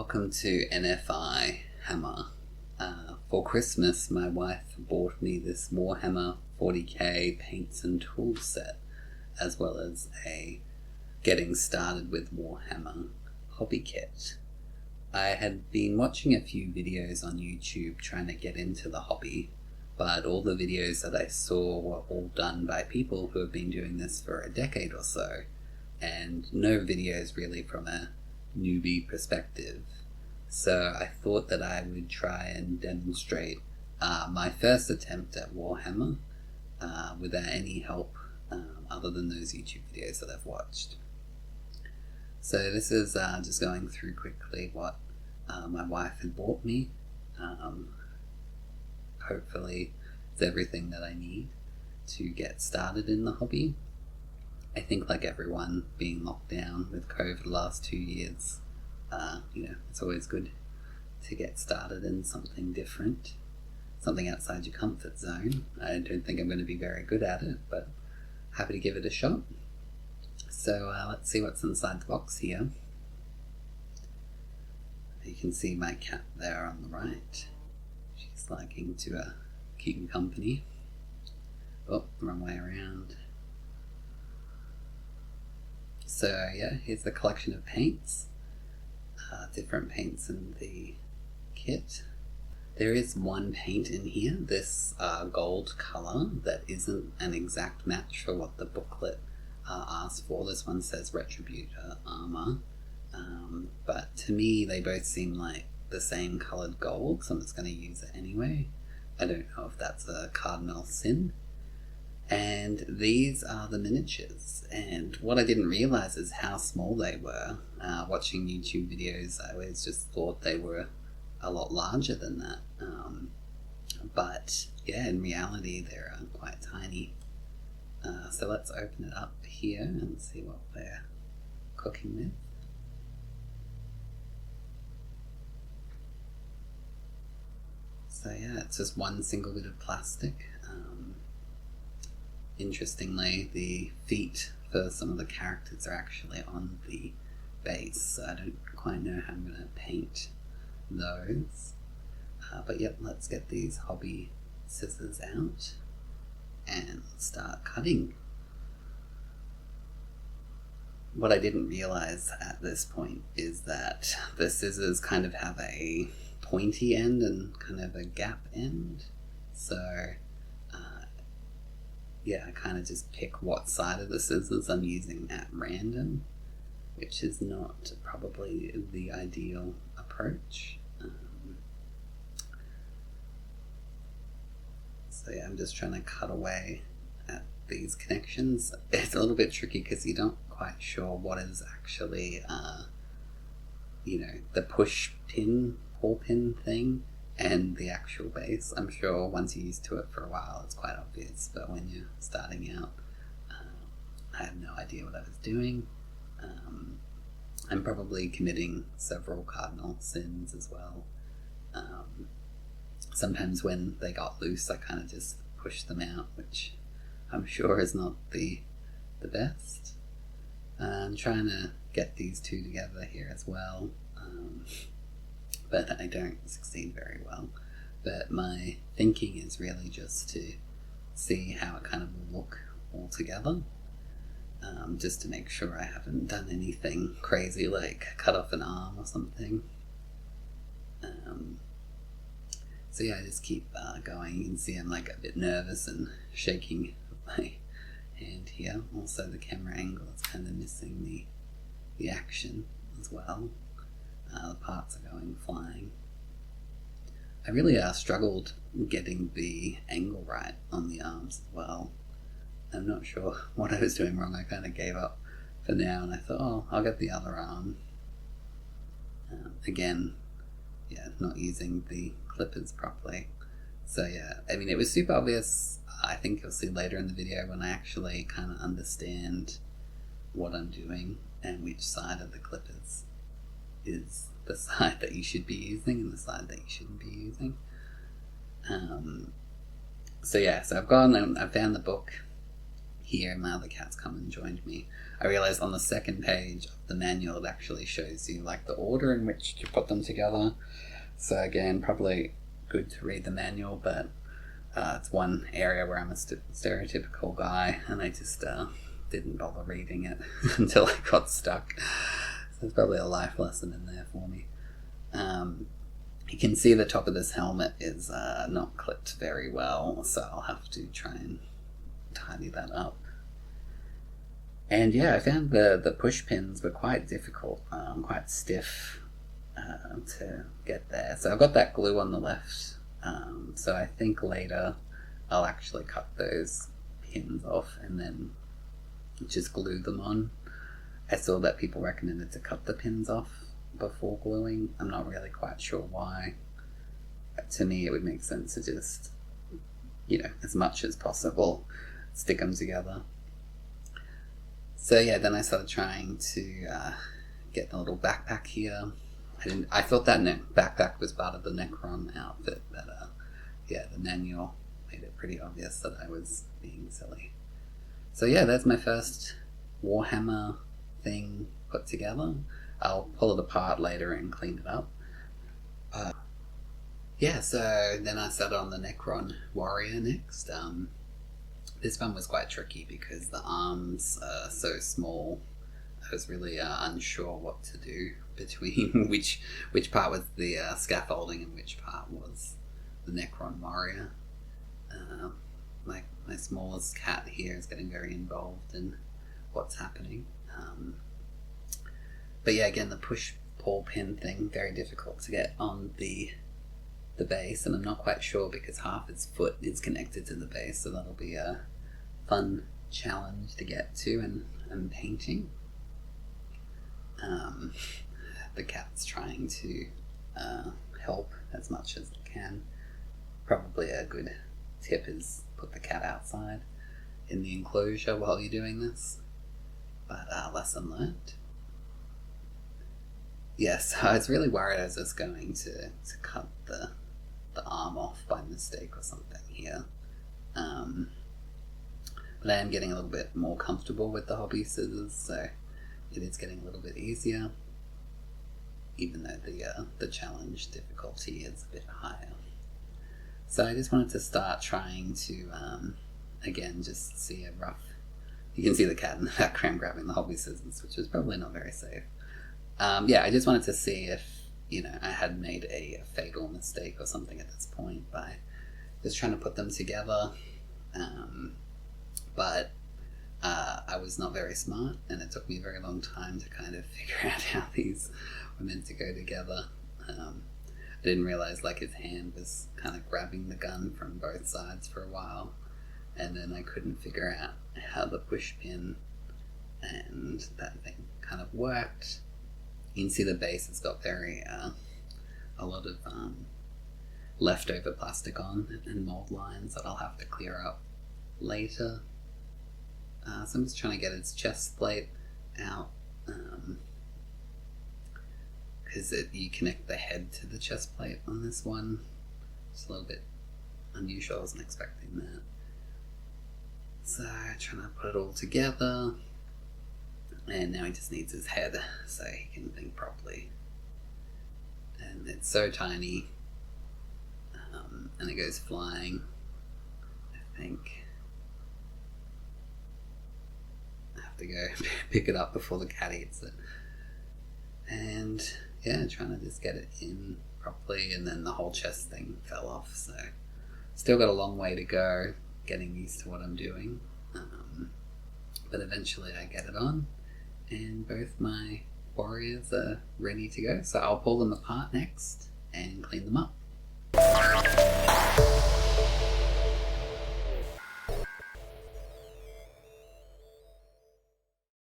Welcome to NFIHammer. For Christmas, my wife bought me this Warhammer 40k paints and tools set, as well as a Getting Started with Warhammer hobby kit. I had been watching a few videos on YouTube trying to get into the hobby, but all the videos that I saw were all done by people who have been doing this for a decade or so, and no videos really from a newbie perspective. So I thought that I would try and demonstrate my first attempt at Warhammer without any help other than those YouTube videos that I've watched. So this is just going through quickly what my wife had bought me. Hopefully it's everything that I need to get started in the hobby. I think, like everyone, being locked down with COVID the last 2 years, it's always good to get started in something different, something outside your comfort zone. I don't think I'm going to be very good at it, but happy to give it a shot. So let's see what's inside the box here. You can see my cat there on the right. She's liking to keep company. Oh, wrong way around. So yeah, here's the collection of paints, different paints in the kit. There is one paint in here, this gold colour, that isn't an exact match for what the booklet asks for. This one says Retributor Armour, but to me they both seem like the same coloured gold, so I'm just going to use it anyway. I don't know if that's a cardinal sin. And these are the miniatures, and what I didn't realise is how small they were. Watching YouTube videos, I always just thought they were a lot larger than that, but yeah, in reality they're quite tiny. So let's open it up here and see what we're cooking with. So yeah, it's just one single bit of plastic. Interestingly, the feet for some of the characters are actually on the base, so I don't quite know how I'm going to paint those. But yep, let's get these hobby scissors out and start cutting. What I didn't realize at this point is that the scissors kind of have a pointy end and kind of a gap end, so yeah, I kind of just pick what side of the scissors I'm using at random, which is not probably the ideal approach. So yeah, I'm just trying to cut away at these connections. It's a little bit tricky because you're not quite sure what is actually, the push pin, pull pin thing, and the actual base. I'm sure once you're used to it for a while it's quite obvious, but when you're starting out, I had no idea what I was doing. I'm probably committing several cardinal sins as well. Sometimes when they got loose I kind of just pushed them out, which I'm sure is not the best. I'm trying to get these two together here as well, but I don't succeed very well. But my thinking is really just to see how it kind of will look all together, just to make sure I haven't done anything crazy like cut off an arm or something. So yeah, I just keep going. You can see I'm like a bit nervous and shaking my hand here. Also the camera angle is kind of missing the action as well. The parts are going flying. I really struggled getting the angle right on the arms as well. I'm not sure what I was doing wrong. I kind of gave up for now and I thought, oh, I'll get the other arm. Again, yeah, not using the clippers properly. So yeah, I mean, it was super obvious. I think you'll see later in the video when I actually kind of understand what I'm doing and which side of the clippers is the side that you should be using and the side that you shouldn't be using. So yeah, so I've gone and I found the book here, my other cat's come and joined me. I realized on the second page of the manual it actually shows you like the order in which to put them together. So again, probably good to read the manual, but it's one area where I'm a stereotypical guy, and I just didn't bother reading it until I got stuck. So there's probably a life lesson in there for me. You can see the top of this helmet is not clipped very well, so I'll have to try and tidy that up. And yeah, I found the push pins were quite difficult, quite stiff to get there. So I've got that glue on the left, so I think later I'll actually cut those pins off and then just glue them on. I saw that people recommended to cut the pins off before gluing. I'm not really quite sure why. To me, it would make sense to just, as much as possible, stick them together. So yeah, then I started trying to get the little backpack here. I thought that backpack was part of the Necron outfit, but the manual made it pretty obvious that I was being silly. So yeah, that's my first Warhammer thing put together. I'll pull it apart later and clean it up. So then I started on the Necron warrior next. This one was quite tricky because the arms are so small. I was really unsure what to do between which part was the scaffolding and which part was the Necron warrior. My smallest cat here is getting very involved in what's happening. But yeah, again, the push-pull pin thing, very difficult to get on the base, and I'm not quite sure because half its foot is connected to the base, so that'll be a fun challenge to get to and painting. The cat's trying to help as much as it can. Probably a good tip is put the cat outside in the enclosure while you're doing this, but lesson learned. Yes, I was really worried I was just going to cut the arm off by mistake or something here. But I am getting a little bit more comfortable with the hobby scissors, so it is getting a little bit easier, even though the challenge difficulty is a bit higher. So I just wanted to start trying to, again, just see a rough... You can see the cat in the background grabbing the hobby scissors, which is probably not very safe. I just wanted to see if, I had made a fatal mistake or something at this point by just trying to put them together. But I was not very smart, and it took me a very long time to kind of figure out how these were meant to go together. I didn't realize his hand was kind of grabbing the gun from both sides for a while, and then I couldn't figure out how the push pin and that thing kind of worked. You can see the base has got a lot of leftover plastic on and mold lines that I'll have to clear up later. So I'm just trying to get its chest plate out, because you connect the head to the chest plate on this one. It's a little bit unusual, I wasn't expecting that. So trying to put it all together, and now he just needs his head so he can think properly. And it's so tiny, and it goes flying. I think I have to go pick it up before the cat eats it. And yeah, trying to just get it in properly, and then the whole chest thing fell off, so still got a long way to go getting used to what I'm doing, but eventually I get it on, and both my warriors are ready to go, so I'll pull them apart next and clean them up.